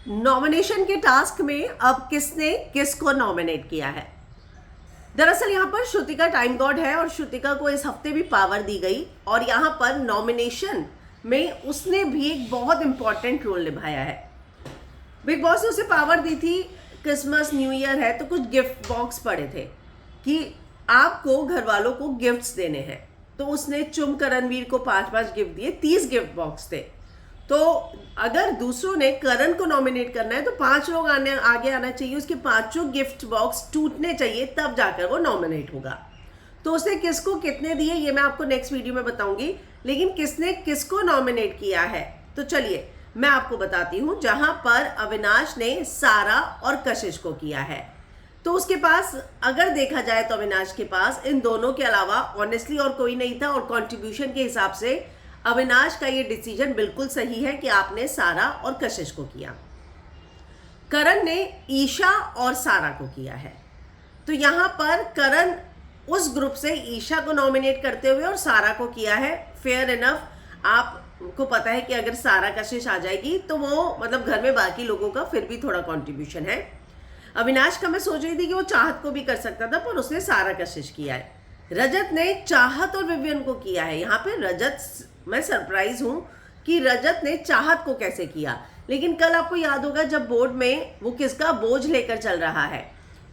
Nomination के task में अब किसने किसको नॉमिनेट किया है। दरअसल यहाँ पर श्रुतिका टाइम गॉड है और श्रुतिका को इस हफ्ते भी पावर दी गई और यहाँ पर नॉमिनेशन में उसने भी एक बहुत इंपॉर्टेंट रोल निभाया है। बिग बॉस ने उसे पावर दी थी, क्रिसमस न्यू ईयर है तो कुछ गिफ्ट बॉक्स पड़े थे कि आपको घर वालों को गिफ्ट्स देने हैं, तो उसने चुम करणवीर को 5-5 गिफ्ट दिए, 30 गिफ्ट बॉक्स थे। तो अगर दूसरों ने करण को नॉमिनेट करना है तो 5 लोग आगे आना चाहिए, उसके 5 गिफ्ट बॉक्स टूटने चाहिए, तब जाकर वो नॉमिनेट होगा। तो उसने किसको कितने दिए ये मैं आपको नेक्स्ट वीडियो में बताऊंगी, लेकिन किसने किसको नॉमिनेट किया है तो चलिए मैं आपको बताती हूँ। जहां पर अविनाश ने सारा और कशिश को किया है, तो उसके पास अगर देखा जाए तो अविनाश के पास इन दोनों के अलावा ऑनेस्टली और कोई नहीं था, और कंट्रीब्यूशन के हिसाब से अविनाश का ये डिसीजन बिल्कुल सही है कि आपने सारा और कशिश को किया। करण ने ईशा और सारा को किया है, तो यहां पर करण उस ग्रुप से ईशा को नॉमिनेट करते हुए और सारा को किया है। फेयर इनफ, आपको पता है कि अगर सारा कशिश आ जाएगी तो वो मतलब घर में बाकी लोगों का फिर भी थोड़ा कंट्रीब्यूशन है। अविनाश का मैं सोच रही थी कि वो चाहत को भी कर सकता था, पर उसने सारा कशिश किया है। रजत ने चाहत और विवियन को किया है। यहाँ पे रजत, मैं सरप्राइज हूँ कि रजत ने चाहत को कैसे किया, लेकिन कल आपको याद होगा जब बोर्ड में वो किसका बोझ लेकर चल रहा है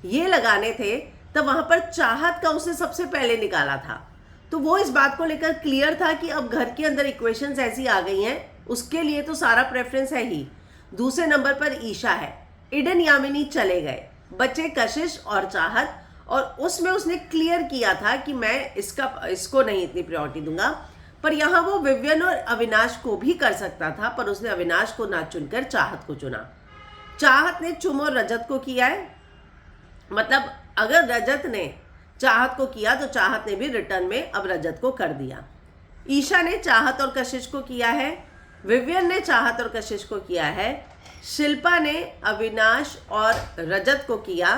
ये लगाने थे, तब वहां पर चाहत का उसने सबसे पहले निकाला था। तो वो इस बात को लेकर क्लियर था कि अब घर के अंदर इक्वेशंस ऐसी आ गई हैं, उसके लिए तो सारा प्रेफरेंस है ही। दूसरे नंबर पर ईशा है, इडन यामिनी चले गए, बचे कशिश और चाहत, और उसमें उसने क्लियर किया था कि मैं इसको नहीं इतनी प्रायोरिटी दूंगा। पर यहाँ वो विवियन और अविनाश को भी कर सकता था, पर उसने अविनाश को ना चुनकर चाहत को चुना। चाहत ने चुम और रजत को किया है, मतलब अगर रजत ने चाहत को किया तो चाहत ने भी रिटर्न में अब रजत को कर दिया। ईशा ने चाहत और कशिश को किया है, विवियन ने चाहत और कशिश को किया है, शिल्पा ने अविनाश और रजत को किया,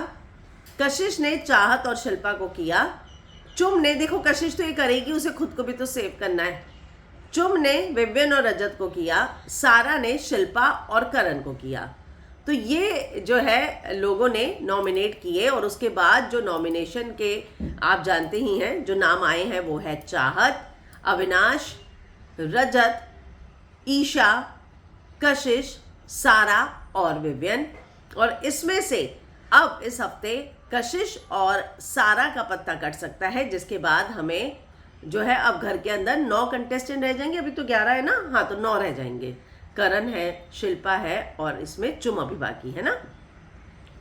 कशिश ने चाहत और शिल्पा को किया, चुम ने, देखो कशिश तो ये करेगी, उसे खुद को भी तो सेव करना है, चुम ने विवियन और रजत को किया, सारा ने शिल्पा और करण को किया। तो ये जो है लोगों ने नॉमिनेट किए, और उसके बाद जो नॉमिनेशन के आप जानते ही हैं जो नाम आए हैं वो है चाहत, अविनाश, रजत, ईशा, कशिश, सारा और विवियन। और इसमें से अब इस हफ्ते कशिश और सारा का पत्ता कट सकता है, जिसके बाद हमें जो है अब घर के अंदर 9 कंटेस्टेंट रह जाएंगे। अभी तो 11 है ना, हाँ तो 9 रह जाएंगे। करण है, शिल्पा है और इसमें चुम अभी बाकी है ना,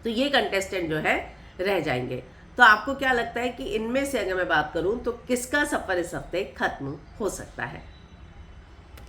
तो ये कंटेस्टेंट जो है रह जाएंगे। तो आपको क्या लगता है कि इनमें से अगर मैं बात करूं तो किसका सफर इस हफ्ते खत्म हो सकता है?